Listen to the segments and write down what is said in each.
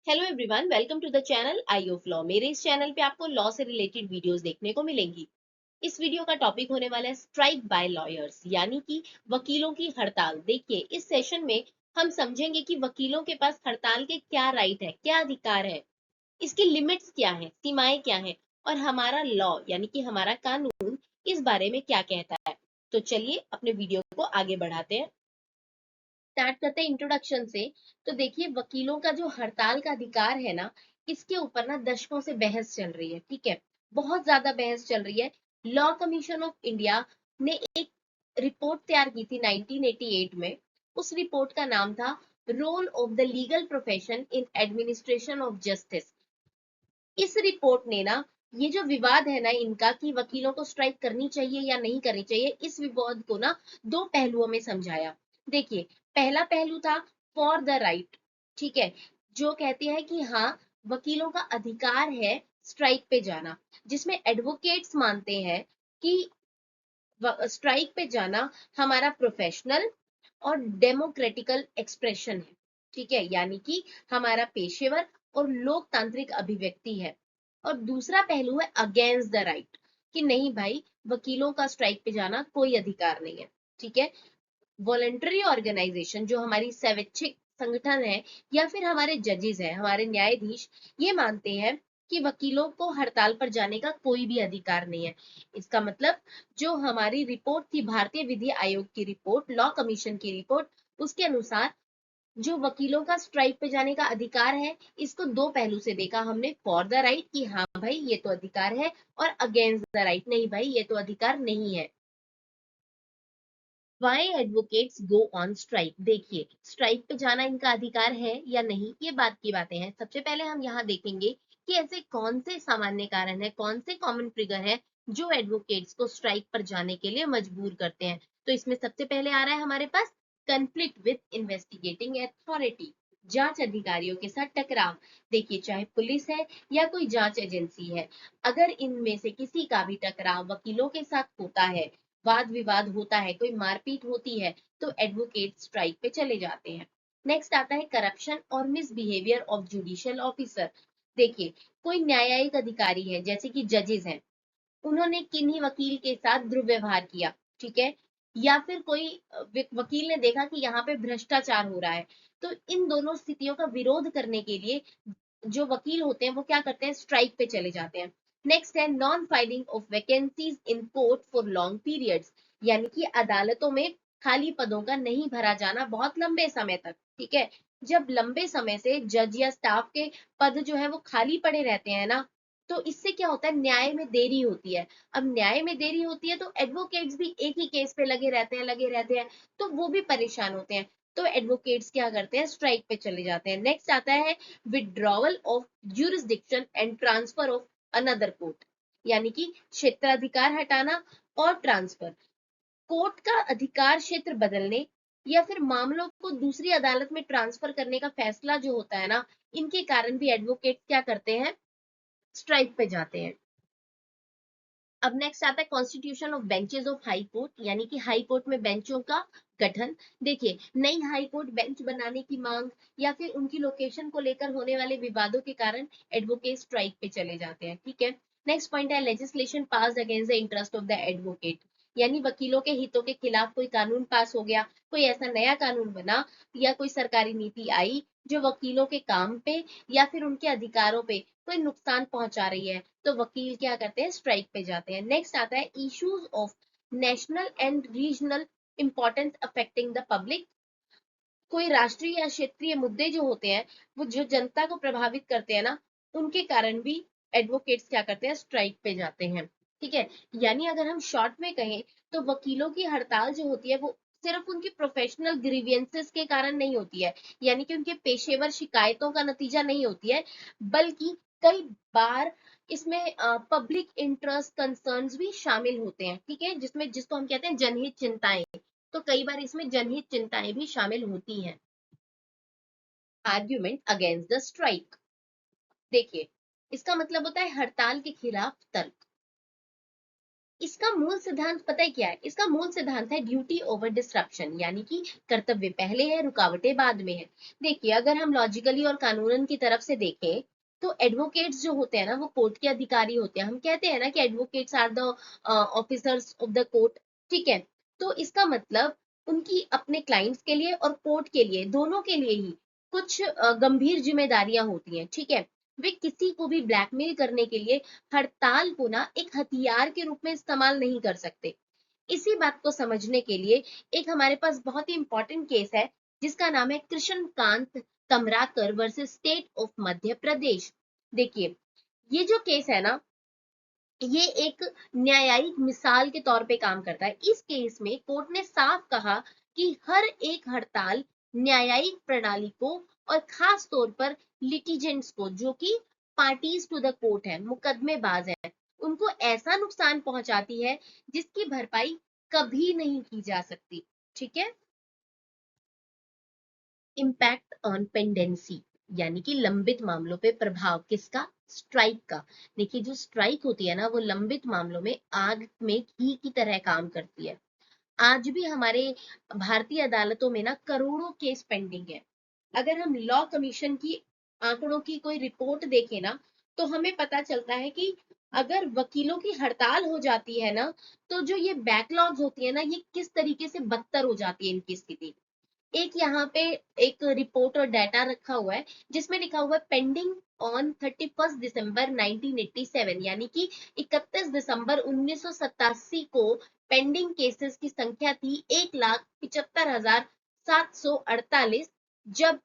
Hello everyone, welcome to the channel I of law. मेरे इस channel पे आपको लॉ से रिलेटेड वीडियोस देखने को मिलेंगी। इस वीडियो का टॉपिक होने वाला है स्ट्राइक बाय लॉयर्स, यानी कि वकीलों की हड़ताल। देखिए, इस सेशन में हम समझेंगे कि वकीलों के पास हड़ताल के क्या राइट है, क्या अधिकार है, इसकी लिमिट्स क्या है, सीमाएं क्या है, और हमारा लॉ यानी कि हमारा कानून इस बारे में क्या कहता है। तो चलिए अपने वीडियो को आगे बढ़ाते हैं। स्टार्ट करते हैं इंट्रोडक्शन से। तो देखिए, वकीलों का जो हड़ताल का अधिकार है ना, इसके ऊपर ना दशकों से बहस चल रही है। ठीक है, बहुत ज्यादा बहस चल रही है। लॉ कमीशन ऑफ इंडिया ने एक रिपोर्ट तैयार की थी 1988 में। उस रिपोर्ट का नाम था role of the legal profession in administration of justice. इस रिपोर्ट ने ना ये जो विवाद है ना इनका कि वकीलों को स्ट्राइक करनी चाहिए या नहीं करनी चाहिए, इस विवाद को ना दो पहलुओं में समझाया। देखिए, पहला पहलू था फॉर द राइट। ठीक है, जो कहते हैं कि हाँ, वकीलों का अधिकार है स्ट्राइक पे जाना, जिसमें एडवोकेट्स मानते हैं कि स्ट्राइक पे जाना हमारा प्रोफेशनल और डेमोक्रेटिकल एक्सप्रेशन है। ठीक है, यानी कि हमारा पेशेवर और लोकतांत्रिक अभिव्यक्ति है। और दूसरा पहलू है अगेंस्ट द राइट, कि नहीं भाई, वकीलों का स्ट्राइक पे जाना कोई अधिकार नहीं है। ठीक है, वॉलंटरी ऑर्गेनाइजेशन जो हमारी स्वैच्छिक संगठन है या फिर हमारे जजेस हैं, हमारे न्यायाधीश, ये मानते हैं कि वकीलों को हड़ताल पर जाने का कोई भी अधिकार नहीं है। इसका मतलब जो हमारी रिपोर्ट थी, भारतीय विधि आयोग की रिपोर्ट, लॉ कमीशन की रिपोर्ट, उसके अनुसार जो वकीलों का स्ट्राइक पे जाने का अधिकार है, इसको दो पहलू से देखा हमने। फॉर द राइट कि हाँ भाई ये तो अधिकार है, और अगेंस्ट द राइट, नहीं भाई ये तो अधिकार नहीं है। Why advocates go on strike. देखिए, स्ट्राइक पे जाना इनका अधिकार है या नहीं, ये बात की बातें हैं। सबसे पहले हम यहाँ देखेंगे कि ऐसे कौन से सामान्य कारण है, कौन से कॉमन ट्रिगर है जो एडवोकेट्स को स्ट्राइक पर जाने के लिए मजबूर करते हैं। तो इसमें सबसे पहले आ रहा है हमारे पास कंफ्लिक्ट विद इन्वेस्टिगेटिंग अथॉरिटी, जांच अधिकारियों के साथ टकराव। देखिए, चाहे पुलिस है या कोई जांच एजेंसी है, अगर इनमें से किसी का भी टकराव वकीलों के साथ होता है, वाद विवाद होता है, कोई मारपीट होती है, तो एडवोकेट स्ट्राइक पे चले जाते हैं। नेक्स्ट आता है करप्शन और मिसबिहेवियर ऑफ जुडिशियल ऑफिसर। देखिए, कोई न्यायिक अधिकारी है, जैसे कि जजेस हैं, उन्होंने किन्हीं वकील के साथ दुर्व्यवहार किया। ठीक है, या फिर कोई वकील ने देखा कि यहाँ पे भ्रष्टाचार हो रहा है, तो इन दोनों स्थितियों का विरोध करने के लिए जो वकील होते हैं वो क्या करते हैं, स्ट्राइक पे चले जाते हैं। नेक्स्ट है non filing of vacancies in court for long periods, यानी कि अदालतों में खाली पदों का नहीं भरा जाना बहुत लंबे समय तक। ठीक है, जब लंबे समय से जज या स्टाफ के पद जो है वो खाली पड़े रहते हैं ना, तो इससे क्या होता है, न्याय में देरी होती है। अब न्याय में देरी होती है तो एडवोकेट्स भी एक ही केस पे लगे रहते हैं, तो वो भी परेशान होते हैं। तो एडवोकेट्स क्या करते हैं, स्ट्राइक पे चले जाते हैं। नेक्स्ट आता है withdrawal of jurisdiction and transfer of another court, यानी कि क्षेत्राधिकार हटाना और ट्रांसफर, कोर्ट का अधिकार क्षेत्र बदलने या फिर मामलों को दूसरी अदालत में ट्रांसफर करने का फैसला जो होता है ना, इनके कारण भी एडवोकेट क्या करते हैं, स्ट्राइक पे जाते हैं। अब नेक्स्ट आता है constitution of benches of high court, यानी कि हाई कोर्ट में बेंचों का गठन। देखिए, नई हाई कोर्ट बेंच बनाने की मांग या फिर उनकी लोकेशन को लेकर होने वाले विवादों के कारण एडवोकेट स्ट्राइक पे चले जाते हैं। ठीक है, नेक्स्ट पॉइंट है legislation pass against the interest of the advocate, यानी वकीलों के हितों के खिलाफ कोई कानून पास हो गया, कोई ऐसा नया कानून बना या कोई सरकारी नीति आई जो वकीलों के काम पे या फिर उनके अधिकारों पे कोई नुकसान पहुंचा रही है, तो वकील क्या करते हैं, स्ट्राइक पे जाते हैं। नेक्स्ट आता है issues of national and regional importance affecting the public. कोई राष्ट्रीय या क्षेत्रीय मुद्दे जो होते हैं, वो जो जनता को प्रभावित करते हैं ना, उनके कारण भी एडवोकेट्स क्या करते हैं, स्ट्राइक पे जाते हैं। ठीक है, यानी अगर हम शॉर्ट में कहें तो वकीलों की हड़ताल जो होती है वो सिर्फ उनकी प्रोफेशनल ग्रीवियंसेस के कारण नहीं होती है, यानी कि उनके पेशेवर शिकायतों का नतीजा नहीं होती है, बल्कि कई बार इसमें पब्लिक इंटरेस्ट कंसर्न्स भी शामिल होते हैं। ठीक है, जिसमें जिसको हम कहते हैं जनहित चिंताएं, तो कई बार इसमें जनहित चिंताएं भी शामिल होती हैं। Argument against the strike. देखिए, इसका मतलब होता है हड़ताल के खिलाफ तर्क। इसका मूल सिद्धांत पता है क्या है? इसका मूल सिद्धांत है ड्यूटी ओवर डिस्ट्रप्शन, यानी कि कर्तव्य पहले है, रुकावटें बाद में है। देखिए, अगर हम लॉजिकली और कानूनन की तरफ से देखें तो एडवोकेट्स जो होते हैं ना, वो कोर्ट के अधिकारी होते हैं। हम कहते हैं ना कि advocates are the officers of the court, ठीक है। तो इसका मतलब उनकी अपने क्लाइंट्स के लिए और कोर्ट के लिए, दोनों के लिए ही कुछ गंभीर जिम्मेदारियां होती हैं, ठीक है। वे किसी को भी ब्लैकमेल करने के लिए हड़ताल को ना एक हथियार के रूप में इस्तेमाल नहीं कर सकते। इसी बात को समझने के लिए एक हमारे पास बहुत ही इंपॉर्टेंट केस है, जिसका नाम है Krishnakant तमराकर versus state of Madhya Pradesh. देखिए, ये जो केस है ना, ये एक न्यायिक मिसाल के तौर पे काम करता है। इस केस में कोर्ट ने साफ कहा कि हर एक हड़ताल न्यायिक प्रणाली को और खास तौर पर लिटिजेंट्स को, जो कि पार्टीज टू द कोर्ट है, मुकदमेबाज है, उनको ऐसा नुकसान पहुंचाती है जिसकी भरपाई कभी नहीं की जा सकती, ठीक है। इम्पैक्ट ऑन पेंडेंसी, यानी कि लंबित मामलों पे प्रभाव किसका? स्ट्राइक का। देखिए, जो स्ट्राइक होती है ना, वो लंबित मामलों में आग में घी की तरह काम करती है। आज भी हमारे भारतीय अदालतों में ना करोड़ों केस पेंडिंग है। अगर हम लॉ कमीशन की आंकड़ों की कोई रिपोर्ट देखें ना, तो हमें पता चलता है कि अगर वकीलों की हड़ताल हो जाती है ना, तो जो ये बैकलॉग्स होती है ना, ये किस तरीके से बदतर हो जाती है इनकी स्थिति। एक यहाँ पे एक रिपोर्ट और डाटा रखा हुआ है, जिसमें लिखा हुआ है पेंडिंग ऑन 31 दिसंबर 1987, यानी कि 31 दिसंबर 1987 को पेंडिंग केसेस की संख्या थी 1,75,748। जब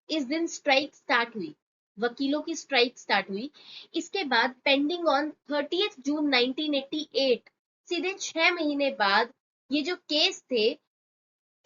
इस दिन स्ट्राइक स्टार्ट हुई, वकीलों की स्ट्राइक स्टार्ट हुई। इसके बाद पेंडिंग ऑन 30 जून 1988, सीधे 6 महीने बाद ये जो केस थे,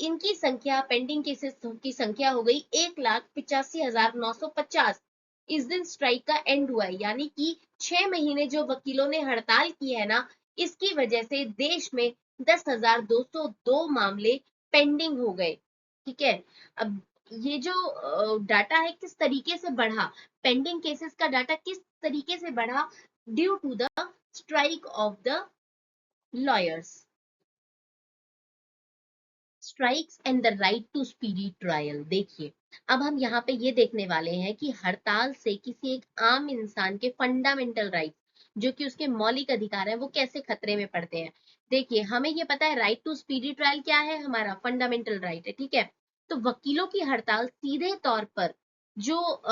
इनकी संख्या, पेंडिंग केसेस की संख्या हो गई 1,85,950। इस दिन स्ट्राइक का एंड हुआ है, यानी कि 6 महीने जो वकीलों ने हड़ताल की है ना, इसकी वजह से देश में 10,202 मामले पेंडिंग हो गए, ठीक है। अब ये जो डाटा है किस तरीके से बढ़ा, पेंडिंग केसेस का डाटा किस तरीके से बढ़ा, due to the strike of the lawyers. Strikes and the right to speedy trial. देखिए, अब हम यहाँ पे ये देखने वाले हैं कि हड़ताल से किसी एक आम इंसान के फंडामेंटल राइट्स, जो कि उसके मौलिक अधिकार हैं, वो कैसे खतरे में पड़ते हैं। देखिए, हमें ये पता है राइट टू स्पीडी ट्रायल क्या है, हमारा फंडामेंटल राइट है, ठीक है। तो वकीलों की हड़ताल सीधे तौर पर जो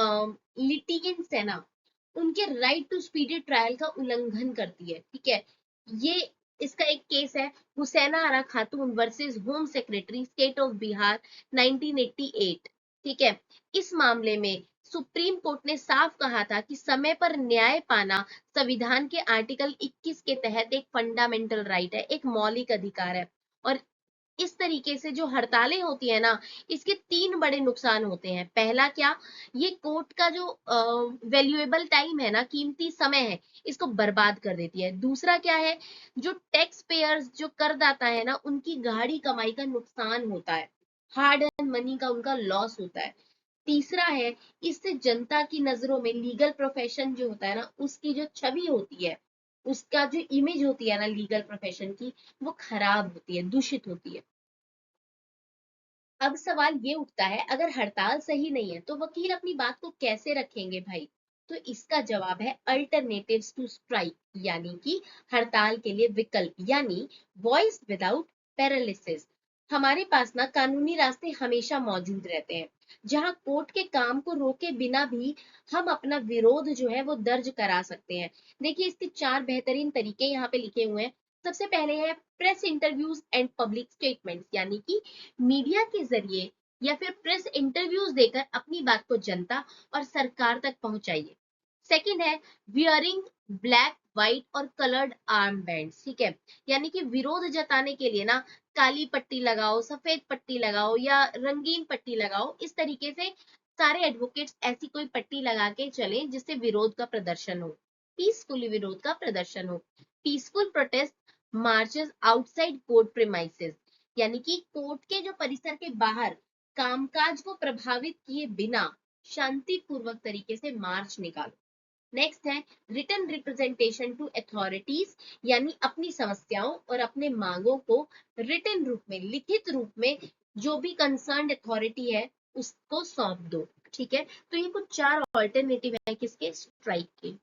लिटिगेंट्स है ना, उनके राइट टू स्पीडी ट्रायल का उल्लंघन करती है, ठीक है। ये इसका एक केस है, हुसैना आरा खातून versus home secretary state of Bihar 1988, ठीक है। इस मामले में सुप्रीम कोर्ट ने साफ कहा था कि समय पर न्याय पाना संविधान के आर्टिकल 21 के तहत एक फंडामेंटल राइट है, एक मौलिक अधिकार है। और इस तरीके से जो हड़तालें होती है ना, इसके तीन बड़े नुकसान होते हैं। पहला क्या, ये कोर्ट का जो वैल्यूएबल टाइम है ना, कीमती समय है, इसको बर्बाद कर देती है। दूसरा क्या है, जो टैक्स पेयर्स, जो करदाता है ना, उनकी गाढ़ी कमाई का नुकसान होता है, हार्ड अर्न मनी का उनका लॉस होता है। तीसरा है, इससे जनता की नजरों में लीगल प्रोफेशन जो होता है ना, उसकी जो छवि होती है, उसका जो इमेज होती है ना लीगल प्रोफेशन की, वो खराब होती है, दूषित होती है। अब सवाल ये उठता है, अगर हड़ताल सही नहीं है तो वकील अपनी बात को कैसे रखेंगे भाई? तो इसका जवाब है अल्टरनेटिव्स टू स्ट्राइक, यानी कि हड़ताल के लिए विकल्प, यानी वॉइस विदाउट पैरालिसिस। हमारे पास ना कानूनी रास्ते हमेशा मौजूद रहते हैं, जहां कोर्ट के काम को रोके बिना भी हम अपना विरोध जो है वो दर्ज करा सकते हैं। देखिए, इसके चार बेहतरीन तरीके यहाँ पे लिखे हुए हैं। सबसे पहले है press interviews and public statements, यानी कि मीडिया के जरिए या फिर प्रेस इंटरव्यूज देकर अपनी बात को जनता और सरकार तक पहुंचाइए। सेकंड है वियरिंग ब्लैक, व्हाइट और कलर्ड आर्म बैंड, ठीक है। यानी कि विरोध जताने के लिए ना काली पट्टी लगाओ, सफेद पट्टी लगाओ या रंगीन पट्टी लगाओ। इस तरीके से सारे एडवोकेट्स ऐसी कोई पट्टी लगा के चले जिससे विरोध का प्रदर्शन हो, पीसफुली विरोध का प्रदर्शन हो। Peaceful protest marches outside court premises, यानी कि कोर्ट के जो परिसर के बाहर कामकाज को प्रभावित किए बिना शांतिपूर्वक तरीके से मार्च निकालो। नेक्स्ट है रिटन रिप्रेजेंटेशन टू अथॉरिटीज, यानी अपनी समस्याओं और अपने मांगों को रिटन रूप में, लिखित रूप में जो भी कंसर्न्ड अथॉरिटी है उसको सौंप दो। ठीक है, तो ये कुछ चार ऑल्टरनेटिव है किसके, स्ट्राइक के।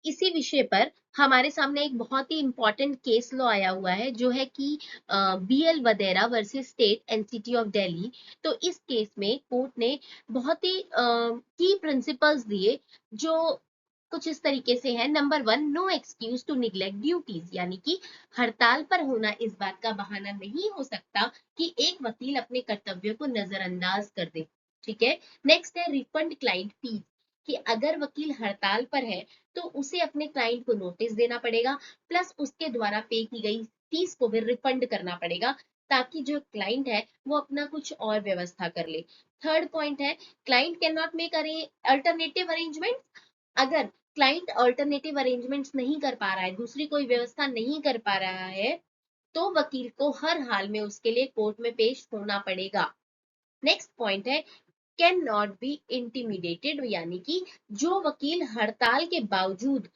इसी विषय पर हमारे सामने एक बहुत ही इंपॉर्टेंट केस लॉ आया हुआ है जो है कि BL Vadera versus state NCT of Delhi. तो इस केस में कोर्ट ने बहुत ही की प्रिंसिपल्स दिए जो कुछ इस तरीके से है। Number 1, no excuse to neglect duties, यानी कि हड़ताल पर होना इस बात का बहाना नहीं हो सकता कि एक वकील अपने कर्तव्य को नजरअंदाज कर दे। ठीक है, नेक्स्ट है रिफंड क्लाइंट फीस, कि अगर वकील हड़ताल पर है तो उसे अपने क्लाइंट को नोटिस देना पड़ेगा, प्लस उसके द्वारा पे की गई फीस को भी रिफंड करना पड़ेगा, ताकि जो क्लाइंट है वो अपना कुछ और व्यवस्था कर ले। थर्ड पॉइंट है client can not make alternative arrangement, अगर क्लाइंट अल्टरनेटिव अरेंजमेंट्स नहीं कर पा रहा है, दूसरी कोई व्यवस्था नहीं कर पा रहा है, तो वकील को हर हाल में उसके लिए कोर्ट में पेश होना पड़ेगा। नेक्स्ट पॉइंट है कैन नॉट बी इंटिमिडेटेड, यानी कि जो वकील हड़ताल के बावजूद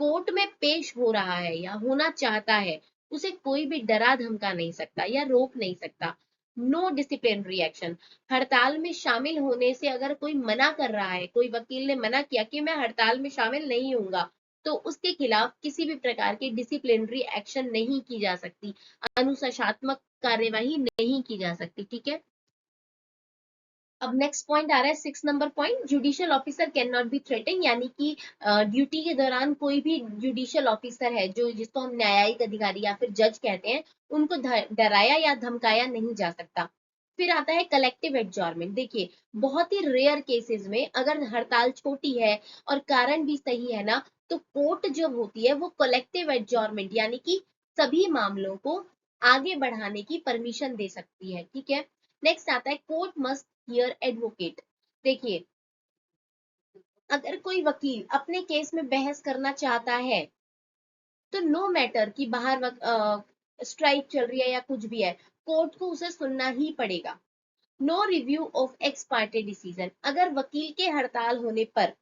कोर्ट में पेश हो रहा है या होना चाहता है, उसे कोई भी डरा धमका नहीं सकता या रोक नहीं सकता। नो डिसिप्लिनरी एक्शन, हड़ताल में शामिल होने से अगर कोई मना कर रहा है, कोई वकील ने मना किया कि मैं हड़ताल में शामिल नहीं होऊंगा, तो उसके खिलाफ किसी भी प्रकार की डिसिप्लिनरी एक्शन नहीं की जा सकती, अनुशासनात्मक कार्यवाही नहीं की जा सकती। ठीक है, अब नेक्स्ट पॉइंट आ रहा है 6 number point, judicial officer can not be threaten, यानी कि ड्यूटी के दौरान कोई भी जुडिशियल ऑफिसर है जो जिसको हम न्यायिक अधिकारी या फिर जज कहते हैं, उनको डराया या धमकाया नहीं जा सकता। फिर आता है कलेक्टिव एडजॉर्नमेंट। देखिए बहुत ही रेयर केसेस में अगर हड़ताल छोटी है और कारण भी सही है ना, तो कोर्ट जो होती है वो कलेक्टिव एडजॉर्नमेंट यानी कि सभी मामलों को आगे बढ़ाने की परमिशन दे सकती है। ठीक है, नेक्स्ट आता है कोर्ट मस्ट हियर एडवोकेट। देखिए अगर कोई वकील अपने केस में बहस करना चाहता है, तो नो मैटर कि बाहर स्ट्राइक चल रही है या कुछ भी है, कोर्ट को उसे सुनना ही पड़ेगा। No review of ex parte decision, अगर वकील के हड़ताल होने पर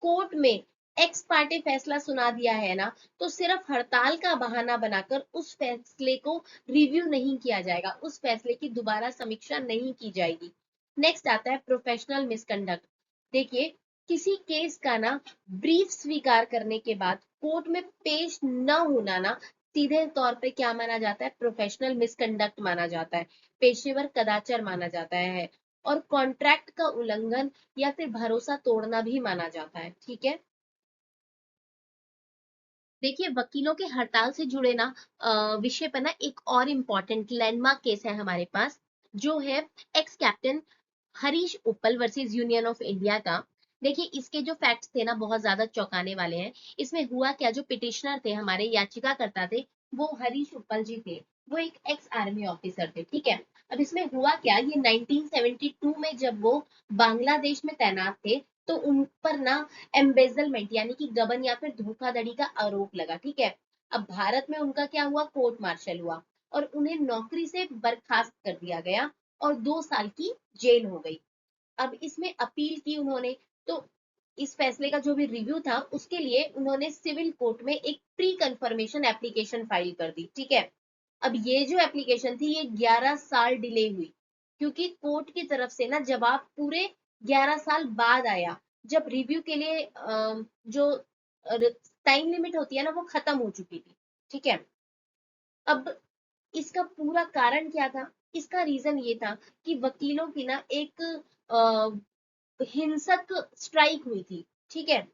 कोर्ट में एक्स पार्टी फैसला सुना दिया है ना, तो सिर्फ हड़ताल का बहाना बनाकर उस फैसले को रिव्यू नहीं किया जाएगा, उस फैसले की दोबारा समीक्षा नहीं की जाएगी। नेक्स्ट आता है प्रोफेशनल मिसकंडक्ट। देखिए किसी केस का ना ब्रीफ स्वीकार करने के बाद कोर्ट में पेश न होना ना, सीधे तौर पे क्या माना जाता है, प्रोफेशनल मिसकंडक्ट माना जाता है, पेशेवर कदाचार माना जाता है, और कॉन्ट्रैक्ट का उल्लंघन या फिर भरोसा तोड़ना भी माना जाता है। ठीक है, देखिए वकीलों के हड़ताल से जुड़े ना विषय पर ना एक और इम्पोर्टेंट लैंडमार्क केस है हमारे पास, जो है एक्स कैप्टन हरीश उपल वर्सेस यूनियन ऑफ इंडिया का। देखिए इसके जो फैक्ट्स थे ना बहुत ज्यादा चौंकाने वाले हैं। इसमें हुआ क्या, जो पिटिशनर थे हमारे याचिकाकर्ता थे वो हरीश उपल जी थे, वो एक एक्स आर्मी ऑफिसर थे। ठीक है, अब इसमें हुआ क्या, ये 1972 में जब वो बांग्लादेश में तैनात थे, तो उन पर ना एम्बेजलमेंट यानी कि गबन या फिर धोखाधड़ी का आरोप लगा। ठीक है, अब भारत में उनका क्या हुआ, कोर्ट मार्शल हुआ और उन्हें नौकरी से बर्खास्त कर दिया गया और 2 साल की जेल हो गई। अब इसमें अपील की उन्होंने, तो इस फैसले का जो भी रिव्यू था उसके लिए उन्होंने सिविल कोर्ट में एक प्री कंफर्मेशन एप्लीकेशन फाइल कर दी। ठीक है, अब ये जो एप्लीकेशन थी ये 11 साल डिले हुई, क्योंकि कोर्ट की तरफ से ना जवाब पूरे 11 साल बाद आया, जब रिव्यू के लिए जो टाइम लिमिट होती है ना वो खत्म हो चुकी थी। ठीक है, अब इसका पूरा कारण क्या था, इसका रीजन ये था कि वकीलों की ना एक हिंसक स्ट्राइक हुई थी। ठीक है,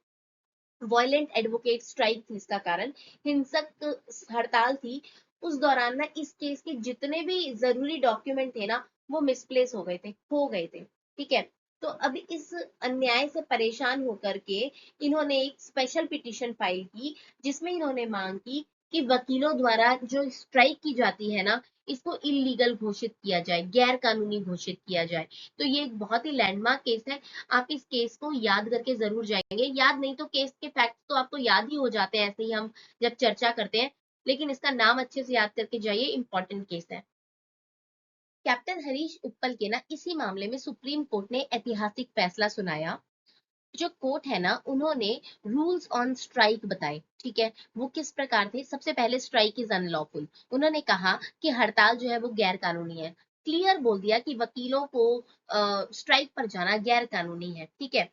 वॉयलेंट एडवोकेट स्ट्राइक थी इसका कारण, हिंसक हड़ताल थी। उस दौरान ना इस केस के जितने भी जरूरी डॉक्यूमेंट थे ना वो मिसप्लेस हो गए थे, खो गए थे। ठीक है, तो अब इस अन्याय से परेशान होकर के इन्होंने एक स्पेशल पिटीशन फाइल की, जिसमें इन्होंने मांग की कि वकीलों द्वारा जो स्ट्राइक की जाती है ना, इसको इलीगल घोषित किया जाए, गैर कानूनी घोषित किया जाए। तो ये एक बहुत ही लैंडमार्क केस है, आप इस केस को याद करके जरूर जाएंगे। याद नहीं तो केस के फैक्ट्स तो आपको याद ही हो जाते हैं ऐसे ही हम जब चर्चा करते हैं, लेकिन इसका नाम अच्छे से याद करके जाइए, इंपॉर्टेंट केस है। कैप्टन हरीश उप्पल के ना इसी मामले में सुप्रीम कोर्ट ने ऐतिहासिक फैसला सुनाया, जो कोर्ट है ना, उन्होंने रूल्स ऑन स्ट्राइक बताए, ठीक है। वो किस प्रकार थे? सबसे पहले स्ट्राइक इज अनलॉफुल। उन्होंने कहा कि हड़ताल जो है वो गैर कानूनी है। क्लियर बोल दिया कि वकीलों को स्ट्राइक पर जाना गैर कानूनी है, ठीक है।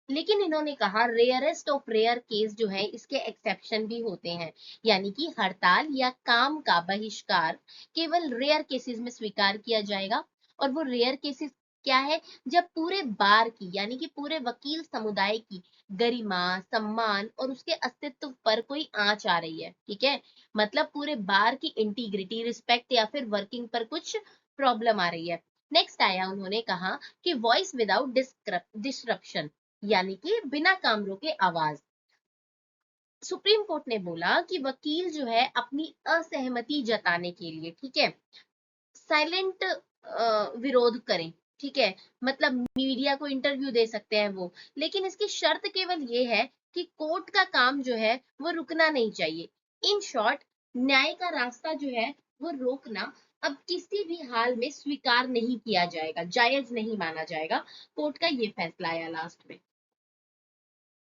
लेकिन इन्होंने कहा रेयरेस्ट ऑफ रेयर केस जो है इसके एक्सेप्शन भी होते हैं, यानी कि हड़ताल या काम का बहिष्कार केवल रेयर केसेस में स्वीकार किया जाएगा। और वो रेयर केसेस क्या है? जब पूरे बार की यानी कि पूरे वकील समुदाय की गरिमा, सम्मान और उसके अस्तित्व पर कोई आंच आ रही है, ठीक है। मतलब पूरे बार की इंटीग्रिटी, रिस्पेक्ट या फिर वर्किंग पर कुछ प्रॉब्लम आ रही है। नेक्स्ट आया, उन्होंने कहा कि वॉइस विदाउट डिस्ट्रप्शन, यानी कि बिना काम रोके आवाज। सुप्रीम कोर्ट ने बोला कि वकील जो है अपनी असहमति जताने के लिए, ठीक है, साइलेंट विरोध करें, ठीक है। मतलब मीडिया को इंटरव्यू दे सकते हैं वो, लेकिन इसकी शर्त केवल ये है कि कोर्ट का काम जो है वो रुकना नहीं चाहिए। इन शॉर्ट, न्याय का रास्ता जो है वो रोकना अब किसी भी हाल में स्वीकार नहीं किया जाएगा, जायज नहीं माना जाएगा। कोर्ट का ये फैसला आया लास्ट में।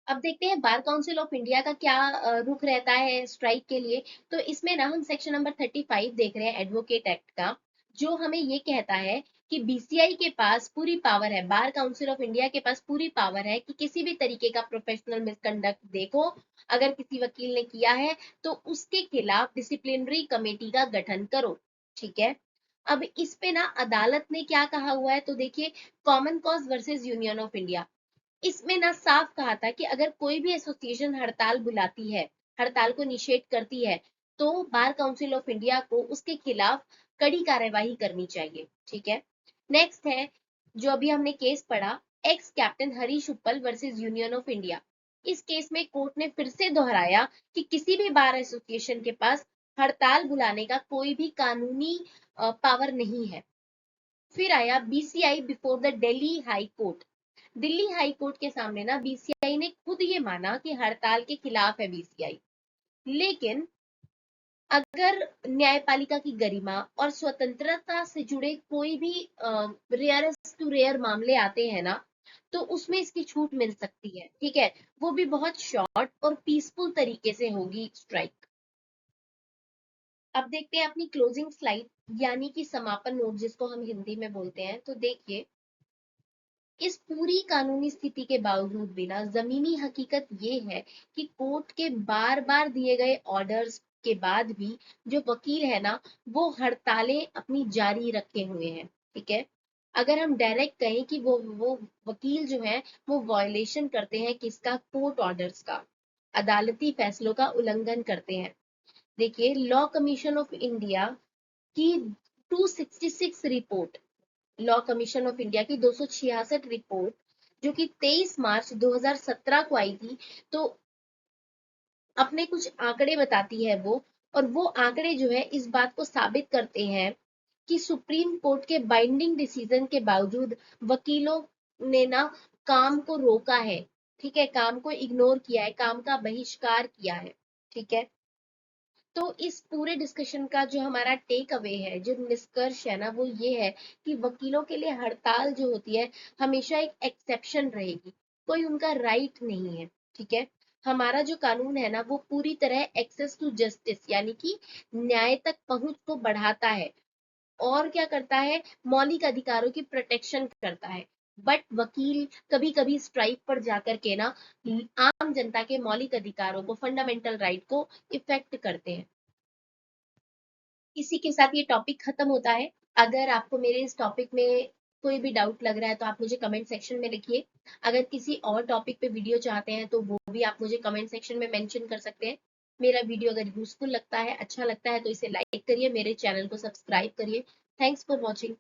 अब देखते हैं बार काउंसिल ऑफ इंडिया का क्या रुख रहता है स्ट्राइक के लिए। तो इसमें ना हम सेक्शन नंबर 35 देख रहे हैं एडवोकेट एक्ट का, जो हमें ये कहता है कि बीसीआई के पास पूरी पावर है, बार काउंसिल ऑफ इंडिया के पास पूरी पावर है कि किसी भी तरीके का प्रोफेशनल मिसकंडक्ट देखो, अगर किसी वकील ने किया है तो उसके खिलाफ डिसिप्लिनरी कमेटी का गठन करो, ठीक है। अब इस पे ना अदालत ने क्या कहा हुआ है, तो देखिए, common cause versus union of India, इसमें ना साफ कहा था कि अगर कोई भी एसोसिएशन हड़ताल बुलाती है, हड़ताल को निषेध करती है, तो बार काउंसिल ऑफ इंडिया को उसके खिलाफ कड़ी कार्यवाही करनी चाहिए, ठीक है। नेक्स्ट है, जो अभी हमने केस पढ़ा, एक्स कैप्टन हरीश उपल वर्सेस यूनियन ऑफ इंडिया। इस केस में कोर्ट ने फिर से दोहराया कि किसी भी बार एसोसिएशन के पास हड़ताल बुलाने का कोई भी कानूनी पावर नहीं है। फिर आया BCI before the Delhi high court. Delhi high court के सामने ना बीसीआई ने खुद ये माना कि हड़ताल के खिलाफ है बीसीआई, लेकिन अगर न्यायपालिका की गरिमा और स्वतंत्रता से जुड़े कोई भी रेयरेस्ट टू रेयर मामले आते हैं ना, तो उसमें इसकी छूट मिल सकती है, ठीक है। वो भी बहुत शॉर्ट और पीसफुल तरीके से होगी स्ट्राइक। अब देखते हैं अपनी क्लोजिंग स्लाइड, यानी कि समापन नोट जिसको हम हिंदी में बोलते हैं। तो देखिए, इस पूरी कानूनी स्थिति के बावजूद भी ना जमीनी हकीकत ये है कि कोर्ट के बार बार दिए गए ऑर्डर्स के बाद भी जो वकील है ना, वो हड़तालें अपनी जारी रखे हुए हैं, ठीक है। अगर हम डायरेक्ट कहें कि वो वकील जो है वो वायलेशन करते हैं किसका? कोर्ट ऑर्डर्स का, अदालती फैसलों का उल्लंघन करते हैं। देखिए, लॉ कमीशन ऑफ इंडिया की 266 report, law commission of India की 266 रिपोर्ट, जो कि 23 मार्च 2017 को आई थी, तो अपने कुछ आंकड़े बताती है वो, और वो आंकड़े जो है इस बात को साबित करते हैं कि सुप्रीम कोर्ट के बाइंडिंग डिसीजन के बावजूद वकीलों ने ना काम को रोका है, ठीक है, काम को इग्नोर किया है, काम का बहिष्कार किया है, ठीक है। तो इस पूरे डिस्कशन का जो हमारा टेक अवे है, जो निष्कर्ष है ना, वो ये है कि वकीलों के लिए हड़ताल जो होती है हमेशा एक एक्सेप्शन रहेगी, कोई उनका राइट नहीं है, ठीक है। हमारा जो कानून है ना, वो पूरी तरह एक्सेस टू जस्टिस यानी कि न्याय तक पहुंच को बढ़ाता है, और क्या करता है, मौलिक अधिकारों की प्रोटेक्शन करता है। बट वकील कभी कभी स्ट्राइक पर जाकर के ना आम जनता के मौलिक अधिकारों को, फंडामेंटल राइट को इफेक्ट करते हैं। इसी के साथ ये टॉपिक खत्म होता है। अगर आपको मेरे इस टॉपिक में कोई भी डाउट लग रहा है तो आप मुझे कमेंट सेक्शन में लिखिए। अगर किसी और टॉपिक पे वीडियो चाहते हैं तो वो भी आप मुझे कमेंट सेक्शन में मेंशन कर सकते हैं। मेरा वीडियो अगर यूजफुल लगता है, अच्छा लगता है, तो इसे लाइक करिए, मेरे चैनल को सब्सक्राइब करिए। Thanks for watching.